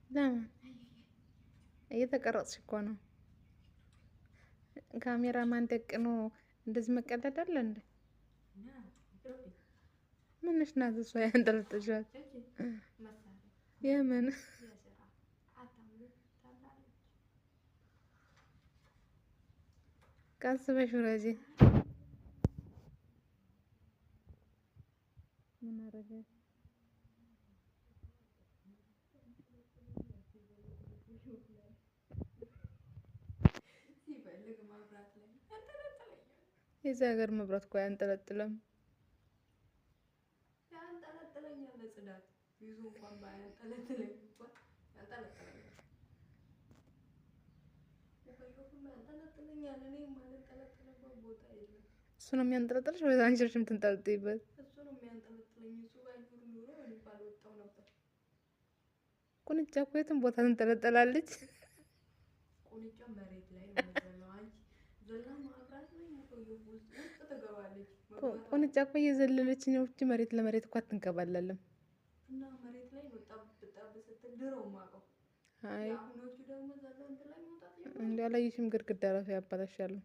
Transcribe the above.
ለምን እየተቀረጽሽ እኮ ነው። ካሜራማን ደቅኖ እንደዚህ መቀደድ አለ እንዴ? ምንሽ ናት እሷ ያንጠለጠልሻት? የምን ቀስ በሽ ውረጂ። ምን አረገሽ? የዚህ ሀገር መብራት እኮ አያንጠለጥልም። ያንጠለጥለኛል ለጽዳት ይዞ እንኳን ባያንጠለጥለኝ እንኳን ያንጠለጥለኛል። ያንጠለጥለኛል። እኔ የማልጠለጥልበት ቦታ የለም። እሱ ነው የሚያንጠለጥልሽ ወይስ አንቺ ነሽ የምትንጠለጥይበት? እሱ ነው የሚያንጠለጥለኝ። እሱ ባይኖር ኑሮ እኔ ባልወጣሁ ነበር። ቁንጫ እኮ የትም ቦታ ትንጠለጠላለች። ቁንጫ መሬት ላይ ነው የምትዘለው። አንቺ ዘላ ማብራት ላይ ሙቆየው ውስጥ ትገባለች። ቁንጫ እኮ እየዘለለች ነው እንጂ መሬት ለመሬት እኮ አትንከባለልም። እና መሬት ላይ ነው ጠብ ጠብ ስትል ድሮው የማውቀው። አይ አሁኖቹ ደግሞ ዘላ እንትን ላይ መውጣት እንዲ አላየሽም? ግድግዳ ራሱ ያባላሻሉ።